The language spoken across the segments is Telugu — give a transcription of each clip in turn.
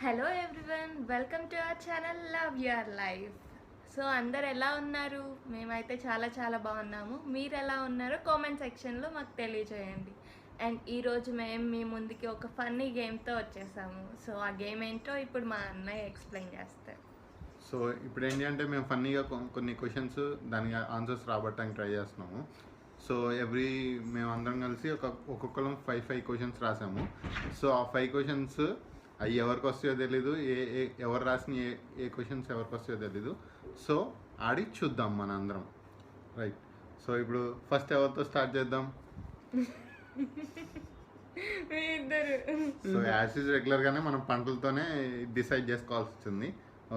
Hello everyone, welcome to our channel love your life. So అందరు ఎలా ఉన్నారు? మేమైతే చాలా చాలా బాగున్నాము. మీరు ఎలా ఉన్నారో కామెంట్ సెక్షన్లో మాకు తెలియజేయండి. అండ్ ఈరోజు మేము మీ ముందుకి ఒక ఫన్నీ గేమ్తో వచ్చేసాము. సో ఆ గేమ్ ఏంటో ఇప్పుడు మా అన్నయ్య ఎక్స్ప్లెయిన్ చేస్తారు. సో ఇప్పుడు ఏంటి అంటే మేము ఫన్నీగా కొన్ని క్వశ్చన్స్ దానికి ఆన్సర్స్ రాబట్టడానికి ట్రై చేస్తున్నాము. సో మేము అందరం కలిసి ఒక్కొక్కరం ఫైవ్ క్వశ్చన్స్ రాసాము. సో ఆ 5 క్వశ్చన్స్ అవి ఎవరికి వస్తాయో తెలీదు, ఎవరు రాసిన ఏ క్వశ్చన్స్ ఎవరికి వస్తాయో తెలీదు. సో ఆడి చూద్దాం మన అందరం, రైట్? సో ఇప్పుడు ఫస్ట్ ఎవరితో స్టార్ట్ చేద్దాం? సో యాజ్ ఈజ్ రెగ్యులర్గానే మనం పంటలతోనే డిసైడ్ చేసుకోవాల్సి వచ్చింది.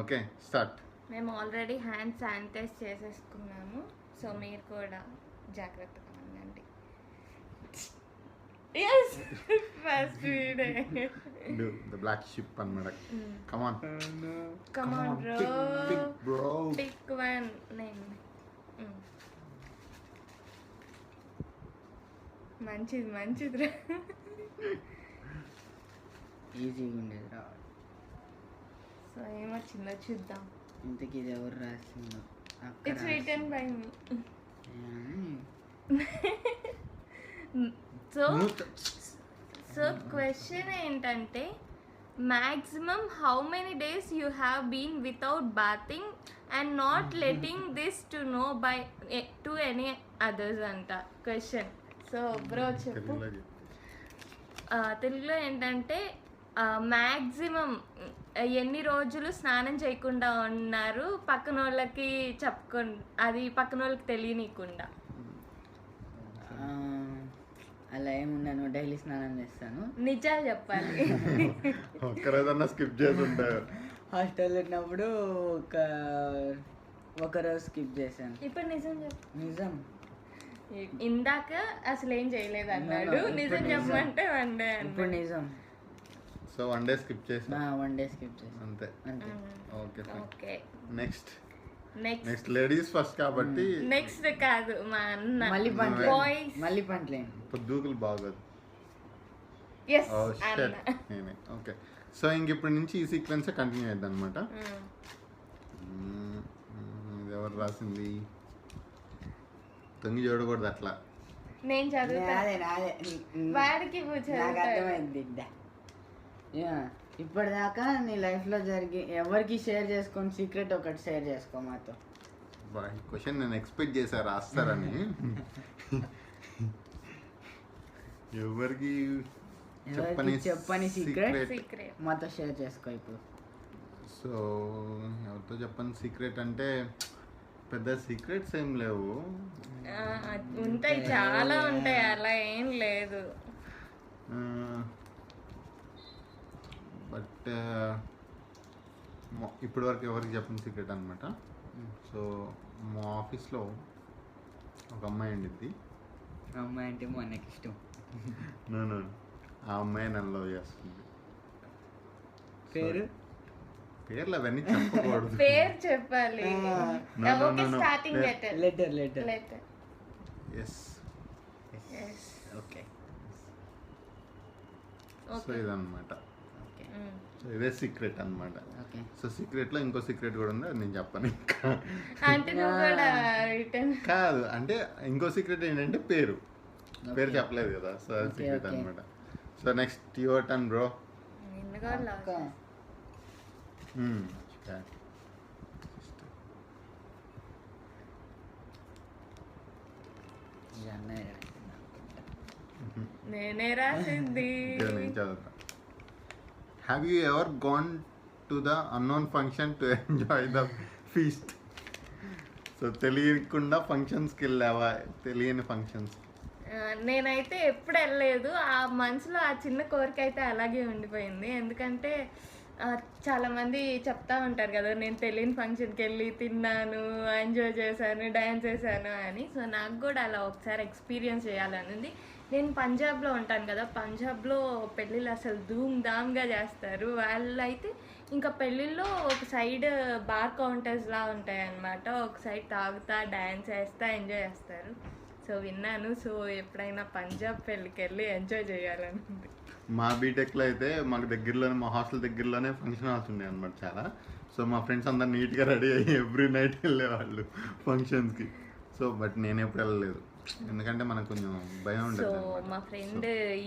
Okay, start. మేము ఆల్రెడీ హ్యాండ్ శానిటైజ్ చేసేసుకున్నాము. సో మీరు కూడా జాగ్రత్తగా ఉండండి. Yes, first read. Do the black sheep అన్నమాట. Come on. Come on, bro. Pick, bro. Pick one name. మంచిది రా. ఈజీగా ఉండేది రా. సో ఏమొచ్చిందో చూద్దాం. ఇంతకీ ఇది ఎవరు రాసిందో? It's written by me. So question ఏంటంటే, maximum how many days you have been without bathing and not letting this to know by to any others అంట క్వశ్చన్. సో బ్రో చెప్పు. తెలుగులో ఏంటంటే మ్యాక్సిమం ఎన్ని రోజులు స్నానం చేయకుండా ఉన్నారు పక్కన వాళ్ళకి అది పక్కన వాళ్ళకి తెలియనీయకుండా. అలా ఏముండను, డైలీ స్నానం చేస్తాను. నిజాలు చెప్పాలి. ఒక్కరోజన్నా స్కిప్ చేసి ఉంటారు. హాస్టల్లో ఉన్నప్పుడు ఒక రోజు స్కిప్ చేశాను. ఇప్పుడు నిజం చెప్పు. నిజం. ఇందాక అసలు ఏం చేయలేదు అన్నాడు. నిజం చెప్పమంటే వన్ డే. ఇప్పుడు నిజం. సో 1 డే స్కిప్ చేసి 1 డే స్కిప్ చేశాను అంతే. అంతే. ఓకే, నెక్స్ట్ లేడీస్ ఫస్ట్ కాబట్టి నెక్స్ట్ కాదు మా అన్న. మళ్ళీ పంటలేను. పొద్దుకులు బాగోదు. Yes, Oh, shit. అన్న. ఓకే, సో ఇంక ఇప్పటి నుంచి ఈ సీక్వెన్స్ కంటిన్యూ అయ్యింది అనమాట. ఎవరు రాసింది? తొంగి చూడకూడదు అట్లా. నేను చదువుతాను. వాడికి నాకు అర్థమైంది. ఇప్పటిదాకా నీ లైఫ్లో ఎవరికి షేర్ చేసుకొని సీక్రెట్ ఒకటి షేర్ చేసుకో మాతో. ఈ క్వశ్చన్ నేను ఎక్స్పెక్ట్ చేశా రాస్తారని. ఎవరికి చెప్పని సీక్రెట్ సీక్రెట్ మాతో షేర్ చేసుకో ఇప్పుడు. సో ఎవరితో చెప్పని సీక్రెట్ అంటే పెద్ద సీక్రెట్స్ ఏం లేవు. ఉంటాయి, చాలా ఉంటాయి, అలా ఏం లేదు. బట్ ఇప్పటి వరకు ఎవరికి చెప్పిన సీక్రెట్ అనమాట. సో మా ఆఫీస్లో ఒక అమ్మాయి ఉండిద్ది. అమ్మాయి అంటే మనకి ఇష్టం. నేను ఆ అమ్మాయి నన్ను లవ్ చేస్తుంది. పేర్లు అవన్నీ చెప్పకూడదు. పేరు చెప్పాలి. Starting letter. Yes. Okay. So ఇదన్నమాట. సో ఇదే సీక్రెట్ అనమాట. సో సీక్రెట్లో ఇంకో సీక్రెట్ కూడా ఉంది, అది నేను చెప్పను ఇంకా. అంటే నువ్వు కూడా రిటర్న్ కాదు, అంటే ఇంకో సీక్రెట్ ఏంటంటే పేరు చెప్పలేదు కదా. సో అది సీక్రెట్ అనమాట. So next your turn bro. నిన్ను కూడా లవ్. నేనే రాసింది. నేను చదువుతా. Have you ever gone to the unknown function to enjoy the feast? So తెలియకుండా ఫంక్షన్స్కి వెళ్ళావా? తెలియని ఫంక్షన్స్. నేనైతే ఎప్పుడు వెళ్ళలేదు. ఆ మనసులో ఆ చిన్న కోరిక అయితే అలాగే ఉండిపోయింది. ఎందుకంటే చాలామంది చెప్తా ఉంటారు కదా, నేను తెలియని ఫంక్షన్కి వెళ్ళి తిన్నాను, ఎంజాయ్ చేశాను, డ్యాన్స్ చేశాను అని. సో నాకు కూడా అలా ఒకసారి ఎక్స్పీరియన్స్ చేయాలని ఉంది. నేను పంజాబ్లో ఉంటాను కదా, పంజాబ్లో పెళ్ళిళ్ళు అసలు ధూమ్ ధామ్గా చేస్తారు. వాళ్ళైతే ఇంకా పెళ్ళిళ్ళలో ఒక సైడ్ బార్ కౌంటర్స్లా ఉంటాయి అన్నమాట. ఒక సైడ్ తాగుతా, డ్యాన్స్ చేస్తా, ఎంజాయ్ చేస్తారు. సో విన్నాను. సో ఎప్పుడైనా పంజాబ్ పెళ్ళికి వెళ్ళి ఎంజాయ్ చేయాలని ఉంది. మా బీటెక్లో అయితే మాకు దగ్గరలోనే మా హాస్టల్ దగ్గరలోనే ఫంక్షన్ హాల్స్ ఉన్నాయి అనమాట చాలా. సో మా ఫ్రెండ్స్ అందరు నీట్గా రెడీ అయ్యి ఎవ్రీ నైట్ వెళ్ళేవాళ్ళు ఫంక్షన్స్కి. సో బట్ నేను ఎప్పుడు వెళ్ళలేదు, ఎందుకంటే మనకు కొంచెం భయం సో ఉండదు. మా ఫ్రెండ్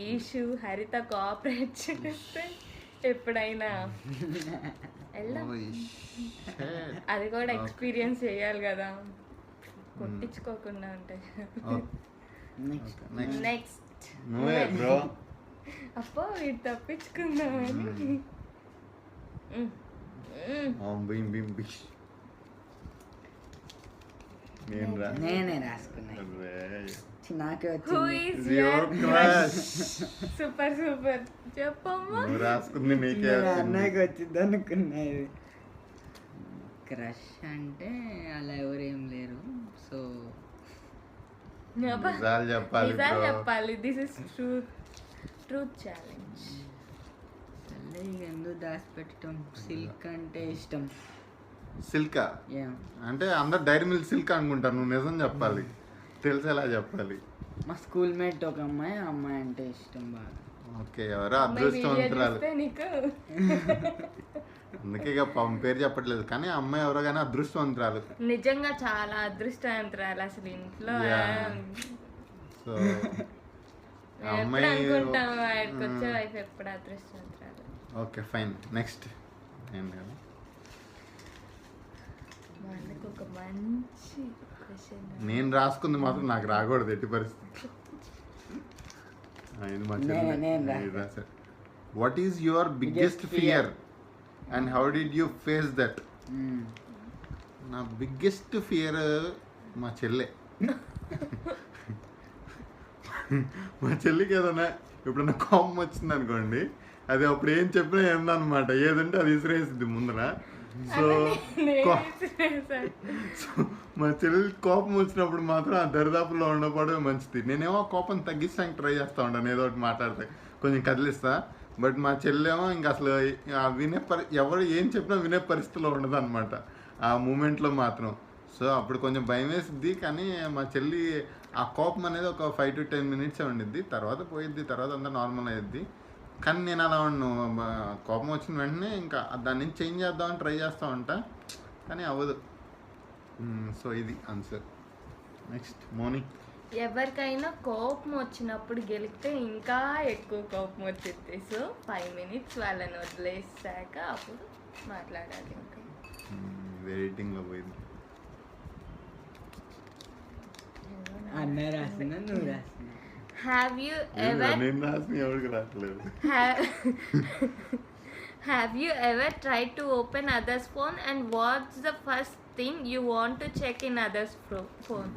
ఈషు హరిత కోఆపరేట్ చేస్తే ఎప్పుడైనా వెళ్దాం. అది కూడా ఎక్స్పీరియన్స్ చేయాలి కదా, కొట్టించుకోకుండా ఉంటాయి. నెక్స్ట్ నువ్వే బ్రో. అప్పో వీడు తప్పించుకుందామని. నేనే రాసుకున్నా, నాకే హూ వచ్చింది. Is your crush? Super super, చెప్పమ్మా. నువ్వు రాసుకుంది నీకే అన్నయ్యకి వచ్చింది అనుకున్నా. ఇది క్రష్ అంటే అలా ఎవరేం లేరు. సో నిజాలు చెప్పాలి నిజాలు bro. చెప్పాలి. This is truth challenge. సర్లే ఇక ఎందుకు దాచిపెట్టడం. సిల్క్ అంటే ఇష్టం. సిల్కా Yeah. అంటే అందరు డైరీ మిల్క్ సిల్క్ అనుకుంటారు, నువ్వు నిజం చెప్పాలి, తెలిసేలా చెప్పాలి. మా స్కూల్ మేట్ ఒక అమ్మాయి, ఆ అమ్మాయి అంటే ఇష్టం బాగా. ఓకే, ఎవరో అదృష్టవంతురాలు. నీకు అందుకే ఇక పాపం పేరు చెప్పట్లేదు, కానీ ఆ అమ్మాయి ఎవరో కానీ అదృష్టవంతురాలు. నిజంగా చాలా అదృష్టవంతురాలు అసలు. ఇంట్లో సో ఆ ఎప్పుడు అమ్మాయి అనుకుంటాం వాడికి వచ్చే వైఫ్ ఎప్పుడు అదృష్టవంతురాలు. Okay fine. నెక్స్ట్ ఏం లేదు, వాళ్ళకి ఒక మంచి క్వశ్చన్. నేను రాసుకుంది మాత్రం నాకు రాకూడదు ఎట్టి పరిస్థితి. ఇది మా చెల్లి. What is your biggest fear and how did you face that? నా బిగ్గెస్ట్ ఫియర్ మా చెల్లె. మా చెల్లికి ఏదైనా ఎప్పుడైనా కోపం వచ్చింది అనుకోండి, అది అప్పుడు ఏం చెప్పినా ఏందనమాట, ఏదంటే అది విసిరేసిద్ది ముందర. సో మా చెల్లి కోపం వచ్చినప్పుడు మాత్రం ఆ దరిదాపుల్లో ఉండకపోవడమే మంచిది. నేనేమో కోపం తగ్గించడానికి ట్రై చేస్తూ ఉంటాను, ఏదో ఒకటి మాట్లాడితే కొంచెం కదిలిస్తా. బట్ మా చెల్లేమో ఇంకా అసలు ఎవరు ఏం చెప్పినా వినే పరిస్థితిలో ఉండదు అనమాట ఆ మూమెంట్లో మాత్రం. సో అప్పుడు కొంచెం భయం వేసిద్ది, కానీ మా చెల్లి ఆ కోపం అనేది ఒక 5 to 10 minutes ఉండిద్ది, తర్వాత పోయిద్ది, తర్వాత అంతా నార్మల్ అయ్యిద్ది. కానీ నేను అలా ఉన్నాను, కోపం వచ్చిన వెంటనే ఇంకా దాని నుంచి చేంజ్ చేద్దామని ట్రై చేస్తూ ఉంటా, కానీ అవ్వదు. సో ఇది ఆన్సర్. నెక్స్ట్ మోని. ఎవరికైనా కోపం వచ్చినప్పుడు గెలిస్తే ఇంకా ఎక్కువ కోపం వచ్చింది. సో 5 minutes వాళ్ళని వదిలేసాక అప్పుడు మాట్లాడాలి. ఇంకా వెయిటింగ్లో పోయింది. అన్నయ్య రాసిందా నువ్వు రాసిందా? హ్యావ్ యూ ఎవర్ నేను రాసిన ఎవరికి రావట్లేదు. Have you ever tried to open others' phone and what's the first thing you want to check in others' phone?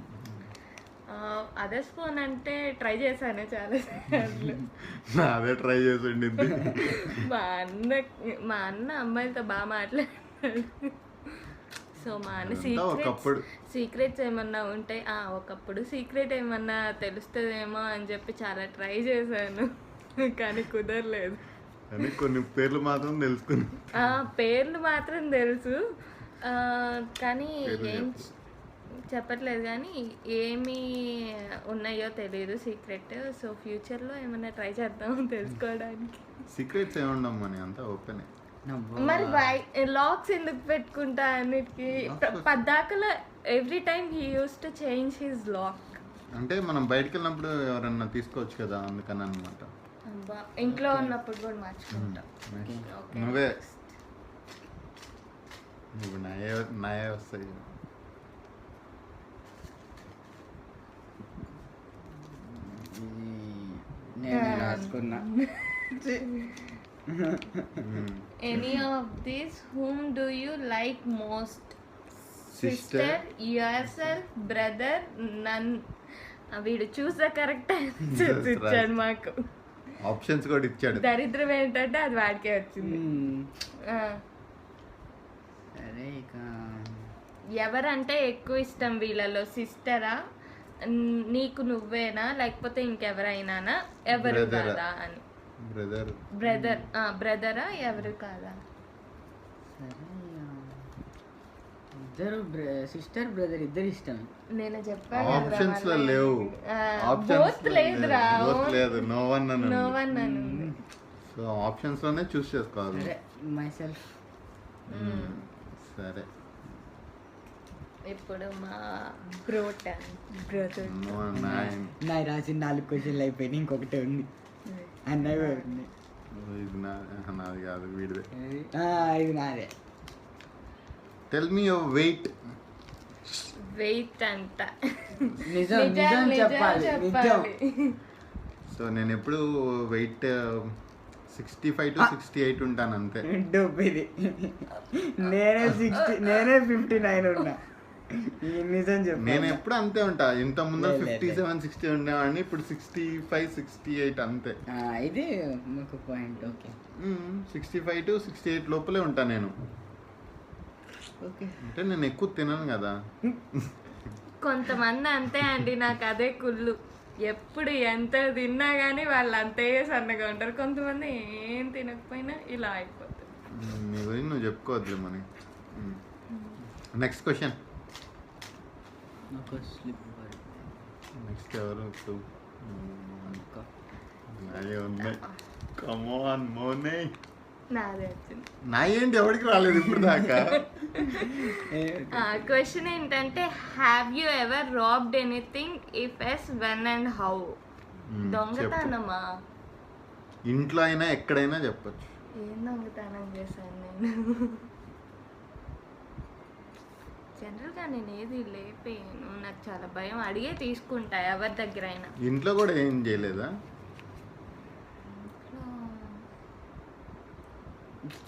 Others' phone అంటే ట్రై చేశాను చాలా సార్లు. అదే ట్రై చేసి ఉండింది. మా అన్న అమ్మాయిలతో బాగా మాట్లాడాడు. సో మా అన్న సీక్రెట్స్ ఏమన్నా ఉంటే ఒకప్పుడు సీక్రెట్ ఏమన్నా తెలుస్తుందేమో అని చెప్పి చాలా ట్రై చేశాను, కానీ కుదరలేదు. కానీ కొన్ని పేర్లు మాత్రం తెలుసుకుని పేర్లు మాత్రం తెలుసు, కానీ ఏం చెప్పట్లేదు, కానీ ఏమి ఉన్నాయో తెలియదు సీక్రెట్. సో ఫ్యూచర్లో ఏమన్నా ట్రై చేద్దాం తెలుసుకోవడానికి. సీక్రెట్స్ ఏముండవు మన అంతా ఓపెన్. మరి లాక్స్ ఎందుకు పెట్టుకుంటా అన్నిటికి? పద్దాకలో every time he use to change his look. అంటే మనం బయటకు వెళ్ళినప్పుడు ఎవరన్నా తీసుకోవచ్చు కదా, అందుకని అనమాట. ఇంట్లో ఉన్నప్పుడు కూడా మార్చుకుంటా. నువ్వే నువ్వు నాయే వస్తాయి. నేను రాసుకున్నా. Any of these, whom do you like most? Sister, yourself, brother, none. వీడు చూసా కరెక్ట్ ఆన్సర్స్ ఇచ్చాడు మాకు. ఆప్షన్స్ కూడా ఇచ్చాడు. దరిద్రం ఏంటంటే అది వాడికే వచ్చింది. సరే ఇక ఎవరంటే ఎక్కువ ఇష్టం వీళ్ళలో? సిస్టరా, నీకు నువ్వేనా, లేకపోతే ఇంకెవరైనా, ఎవరు కాదా అని. బ్రదరా ఎవరు కాదా? సరే ఇద్దరు సిస్టర్ బ్రదర్ ఇద్దరు ఇష్టం. నేను చెప్పాను ఆప్షన్స్ లో లేవు. బోత్ లేదురా, లేదు, నో వన్ నో వన్ అని. సో ఆప్షన్స్లోనే చూస్ చేసుకోవాలి. సరే మై సెల్ఫ్. సరే ఇప్పుడు మా బ్రోటన్ బ్రదర్ నా రాసిన 4 క్వశ్చన్లు అయిపోయినాయి, ఇంకొకటి ఉంది అన్నవి ఉంది. ఇది నాది కాదు, వీడిదే. ఇది నాదే. Tell me your weight. Weight అంట నిజం నిజం చెప్పాలి, నిజం. సో నేను ఎప్పుడు వెయిట్ 65 to 68 ఉంటాను అంతే. డబ్బిది నేనే 59 ఉన్నా. నిజం చెప్పు. నేను ఎప్పుడు అంతే ఉంటా. ఇంత ముందు లే, లే, 57, 60 ఉండేవాడిని, ఇప్పుడు 65, 68 అంతే. ఇది ఒక పాయింట్. ఓకే 65 to 68 లోపలే ఉంటా నేను. ఓకే అంటే నేను ఎక్కువ తినను కదా. కొంతమంది అంతే అండి, నాకు అదే కుళ్ళు. ఎప్పుడు ఎంత తిన్నా కానీ వాళ్ళు అంతే సన్నగా ఉంటారు. కొంతమంది ఏం తినకపోయినా ఇలా అయిపోతుంది. నీ గురించి నువ్వు చెప్పుకోవద్దు మన. Next question. నాకు స్లిప్ నెక్స్ట్ ఎవరు? నాయే ఉన్నాయి. కమాన్ మోనే. నాదే వచ్చింది. నా ఏంటి ఎవరికి రాలేదు ఇప్పుడు దాకా. క్వశ్చన్ ఏంటంటే, have you ever robbed anything? If yes, when and how? దొంగతనమా? ఇంట్లో అయినా ఎక్కడైనా చెప్పొచ్చు. ఏం దొంగతనం చేశాను నేను? జనరల్గా నేను ఏది లేపేయను, నాకు చాలా భయం. అడిగే తీసుకుంటా ఎవరి దగ్గర అయినా. ఇంట్లో కూడా ఏం చేయలేదా?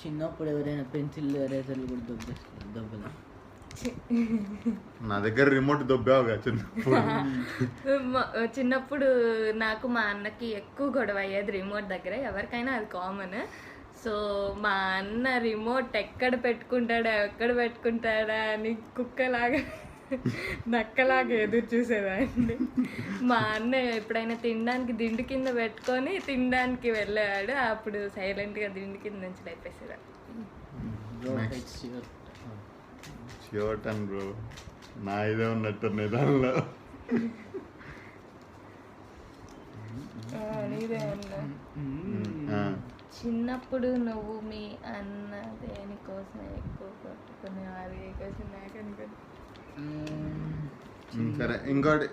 చిన్నప్పుడు ఎవరైనా పెన్సిల్ ఎరేజర్లు కూడా దొబ్బలా? నా దగ్గర రిమోట్ దొబ్బావుగా చిన్నప్పుడు. చిన్నప్పుడు నాకు మా అన్నకి ఎక్కువ గొడవ అయ్యేది రిమోట్ దగ్గర. ఎవరికైనా అది కామన్. సో మా అన్న రిమోట్ ఎక్కడ పెట్టుకుంటాడా అని కుక్కలాగా నక్కలాగా ఎదురు చూసేదాన్ని. మా అన్న ఎప్పుడైనా తినడానికి దిండు కింద పెట్టుకొని తినడానికి వెళ్ళాడు, అప్పుడు సైలెంట్గా దిండు కింద నుంచి లేపేసేదాన్ని. షూట్ అండ్ బ్రో, నా ఇదే ఉన్నట్టున్నాయి దానిలో. నీదే అన్నా. చిన్నప్పుడు నువ్వు మీ అన్న దేనికోసం ఎక్కువ కొట్టుకునేవారు? ఏ కోసం నాకు అనుకోండి. సరే ఇంకోటి,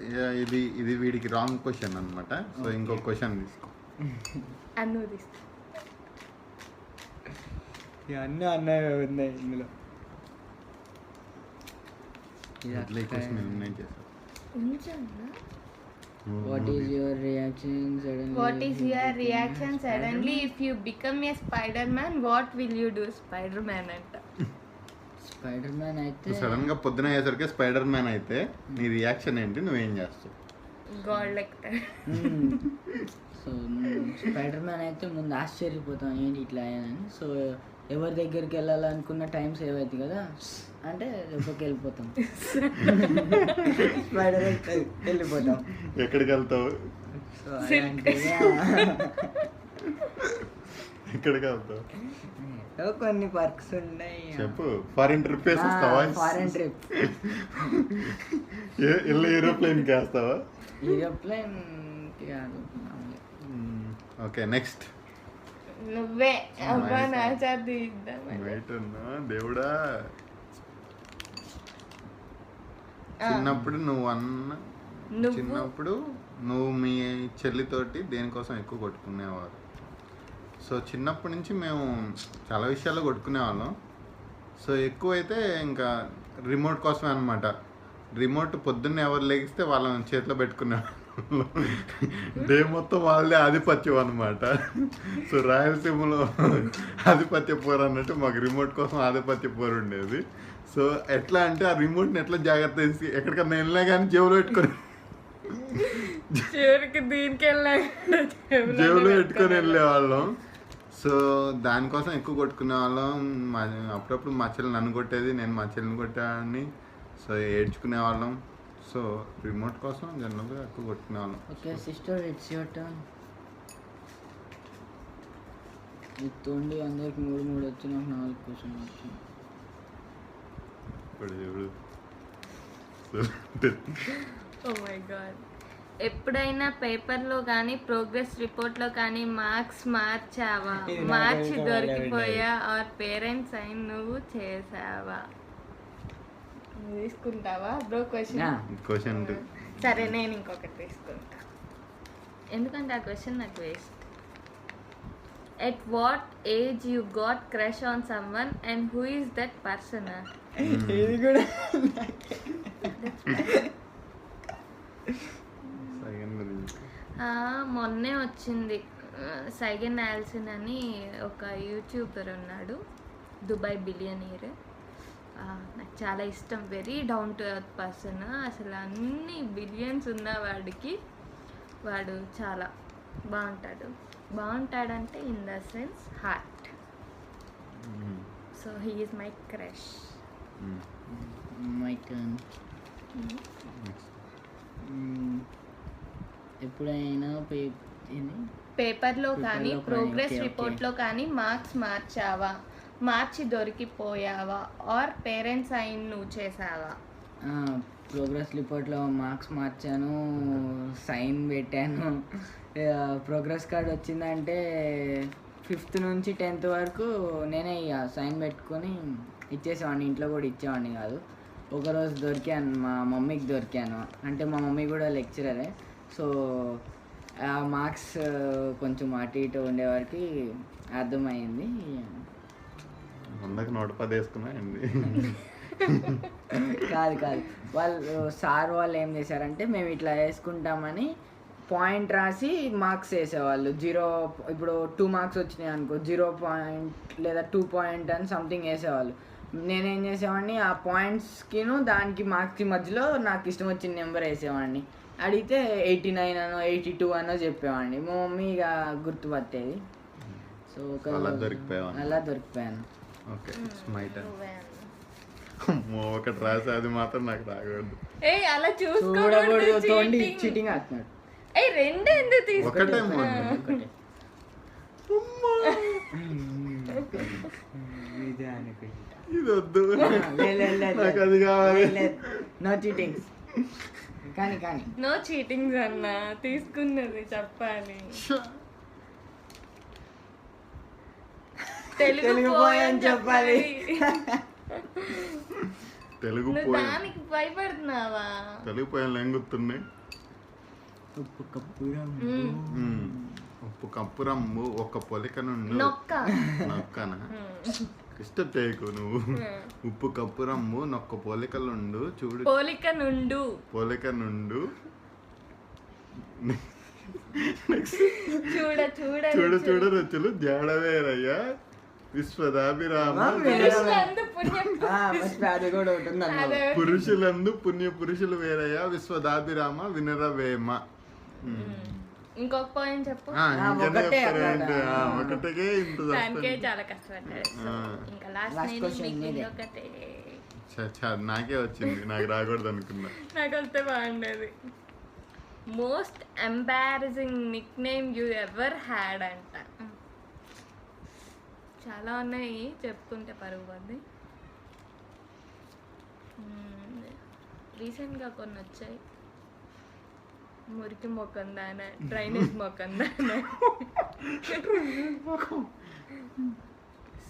ఇది వీడికి రాంగ్ క్వశ్చన్ అనమాట. సో ఇంకొక క్వశ్చన్ తీసుకో. అన్ను తీస్తా. అన్నవి ఉన్నాయి ఇందులో. క్వశ్చన్ ఎలిమినేట్ చేస్తాను. What is your reaction suddenly? What is your reaction suddenly if you become a Spider-Man? What will you do? Spider-Man అంట. స్పైడర్ మ్యాన్ అయితే సడన్ గా పొద్దున అయ్యేసరికి స్పైడర్ మ్యాన్ అయితే నీ రియాక్షన్ ఏంటి? నువ్వేం చేస్తావు? గాడ్ లెక్తాడు. సో స్పైడర్ మ్యాన్ అయితే ముందు ఆశ్చర్యపోతాం ఏంటి ఇట్లా అయ్యానని. సో ఎవరి దగ్గరికి వెళ్ళాలనుకున్న టైం సేవ్ అవుతుంది కదా, అంటే ఎప్పటికి వెళ్ళిపోతాం. స్పైడర్ వెళ్ళిపోతాం. ఎక్కడికి వెళ్తావు? సో అలాంటిగా ఎక్కడికి వెళ్తావు కొన్ని పర్క్స్ ఉన్నాయి. చెప్పు. ఫారిన్ ట్రిప్ వేసేస్తావా? Foreign trip. ఏరోప్లేన్ కి వేస్తావా? ఏరోప్లేన్ కాదు. Okay next. నువ్వే అబ్బా నా చార్ది ఇద్దాం. వెయిట్ అన్నా దేవుడా. చిన్నప్పుడు చిన్నప్పుడు నువ్వు మీ చెల్లితోటి దేనికోసం ఎక్కువ కొట్టుకునేవారు? సో చిన్నప్పటి నుంచి మేము చాలా విషయాల్లో కొట్టుకునేవాళ్ళం. సో ఎక్కువైతే ఇంకా రిమోట్ కోసమే అనమాట. రిమోట్ పొద్దున్నే ఎవరు లెగిస్తే వాళ్ళని చేతిలో పెట్టుకునేవాళ్ళం. డే మొత్తం వాళ్ళే ఆధిపత్యం అనమాట. సో రాయలసీమలో ఆధిపత్య పోరు అన్నట్టు మాకు రిమోట్ కోసం ఆధిపత్య పోరు ఉండేది. సో ఎట్లా అంటే ఆ రిమోట్ని ఎట్లా జాగ్రత్త తీసి ఎక్కడికన్నా వెళ్ళినా కానీ జేబులో పెట్టుకొని జేబులో పెట్టుకొని వెళ్ళేవాళ్ళం. సో దానికోసం ఎక్కువ కొట్టుకునే వాళ్ళం. అప్పుడప్పుడు మా చెల్లి నన్ను కొట్టేది, నేను మా చెల్లిని కొట్టేవాడిని. సో ఏడ్చుకునే వాళ్ళం. సో రిమోట్ కోసం జనరల్గా ఎక్కువ కొట్టుకునే వాళ్ళం. Okay sister, it's your turn. తోండి అందరికి 3 వచ్చి నాకు 4 క్వశ్చన్ వచ్చింది. Oh my god. ఎప్పుడైనా పేపర్లో కానీ ప్రోగ్రెస్ రిపోర్ట్లో కానీ మార్క్స్ మార్చావా, ఇది మార్చి నాకు దొరికిపోయా ఆర్ పేరెంట్స్ అయిన నువ్వు చేసావా? నువ్వు తీసుకుంటావా బ్రో క్వశ్చన్? క్వశ్చన్ సరే నేను ఇంకొకటి తీసుకుంటా, ఎందుకంటే ఆ క్వశ్చన్ నాకు waste. At what age you got crush on someone and who is that person? ఇది కూడా మొన్నే వచ్చింది. సైగన్ ఆల్సిన్ అని ఒక యూట్యూబర్ ఉన్నాడు, దుబాయ్ బిలియనీర్. నాకు చాలా ఇష్టం, very down to earth person. అసలు అన్ని బిలియన్స్ ఉన్న వాడికి వాడు చాలా బాగుంటాడంటే in the sense heart. So he is my crush. My turn. ఎప్పుడైనా పేపర్లో కానీ కానీ, ప్రోగ్రెస్ okay, రిపోర్ట్లో కానీ మార్క్స్ మార్చావా, మార్చి దొరికిపోయావా ఆర్ పేరెంట్స్ అయిన నువ్వు చేసావా? ప్రోగ్రెస్ రిపోర్ట్లో మార్క్స్ మార్చాను, సైన్ పెట్టాను. ప్రోగ్రెస్ కార్డ్ వచ్చిందంటే 5th నుంచి 10th వరకు నేనే ఇక సైన్ పెట్టుకొని ఇచ్చేసేవాడిని. ఇంట్లో కూడా ఇచ్చేవాడిని కాదు. ఒకరోజు దొరికాను, మా మమ్మీకి దొరికాను. అంటే మా మమ్మీ కూడా లెక్చరరే. సో ఆ మార్క్స్ కొంచెం అటు ఇటు ఉండేవారికి అర్థమైంది. వందకి 110 వేసుకున్నాయండి. కాదు వాళ్ళు సార్ వాళ్ళు ఏం చేశారంటే మేము ఇట్లా వేసుకుంటామని పాయింట్ రాసి మార్క్స్ వేసేవాళ్ళు. 0 ఇప్పుడు 2 మార్క్స్ వచ్చినాయి అనుకో, 0 పాయింట్ లేదా 2 పాయింట్ అని సంథింగ్ వేసేవాళ్ళు. నేనేం చేసేవాడిని, ఆ పాయింట్స్కిను దానికి మార్క్స్కి మధ్యలో నాకు ఇష్టం వచ్చిన నెంబర్ వేసేవాడిని. అడిగితే 89 అనో 82 అనో చెప్పేవాడిని. మా మమ్మీ ఇక గుర్తుపట్టేది. సో అలా దొరికిపోయావా? అలా దొరికిపోయాను. Okay, it's my turn. ఒకటి రాసి అది మాత్రం నాకు రాకూడదు. అలా చూడకూడదు, తోండి చీటింగ్ అవుతున్నాడు. రెండు ఎందుకు తీసుకుంటా? ఒకటే ఒకటే. ఇది వద్దు, నాకు అది కావాలి. No cheating. కానీ నో చీటింగ్స్ అన్నా, తీసుకున్నది చెప్పాలి. తెలుగు పోయని చెప్పాలి. తెలుగు నువ్వు దానికి భయపడుతున్నావా? తెలుగు పోయాను ఏం గుర్తున్నాయి? ఉప్పు కప్పురం ఉప్పు కప్పు రమ్ము ఒక పొలిక నుండి నొక్కనా ఇష్ట టేకు నువ్వు. ఉప్పు కప్పు రమ్ము నొక్క పోలికలుండు చూడు, పోలిక నుండు చూడ రుచులు జాడవేరయ్యా విశ్వదాభిరామ పురుషులందు పుణ్య పురుషులు వేరయ్యా విశ్వదాభిరామ వినరవేమ. ఇంకొక పాయింట్ చెప్పు. ఒకటే ఇంత చాలా కష్టపడ్డాడు. ఇంకా నాకే వచ్చింది, నాకు రాకూడదు అనుకున్నా. నాకు వస్తే బాగుండేది. Most embarrassing Nick name you ever had అంట. చాలా ఉన్నాయి, చెప్పుకుంటే పరుగు పోద్ది. రీసెంట్గా కొన్ని వచ్చాయి. మురికి మొక్కం దాన, డ్రైనేజ్ మొక్కం దాన.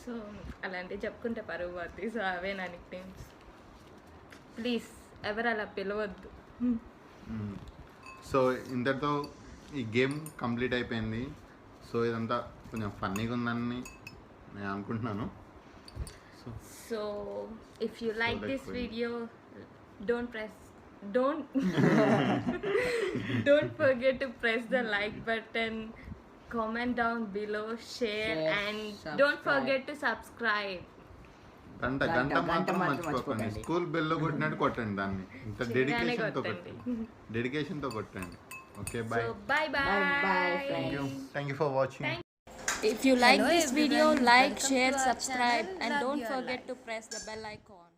సో అలాంటివి చెప్పుకుంటే పరుగు పోద్ది. సో అవే నా నిక్ నేమ్స్. ప్లీజ్ ఎవరు అలా పిలవద్దు. సో ఇంతటితో ఈ గేమ్ కంప్లీట్ అయిపోయింది. సో ఇదంతా కొంచెం ఫన్నీగా ఉందని నేను అనుకుంటున్నాను. So if you like this video don't forget to press the like button, comment down below, share and don't forget to subscribe. గంట మాత్రం మర్చిపోకండి. స్కూల్ బెల్ కొట్టినట్టు కొట్టండి దాన్ని. ఇంత డెడికేషన్తో కొట్టండి. Okay, bye. Thank you for watching. If you like this video, like, share, subscribe and don't forget to press the bell icon.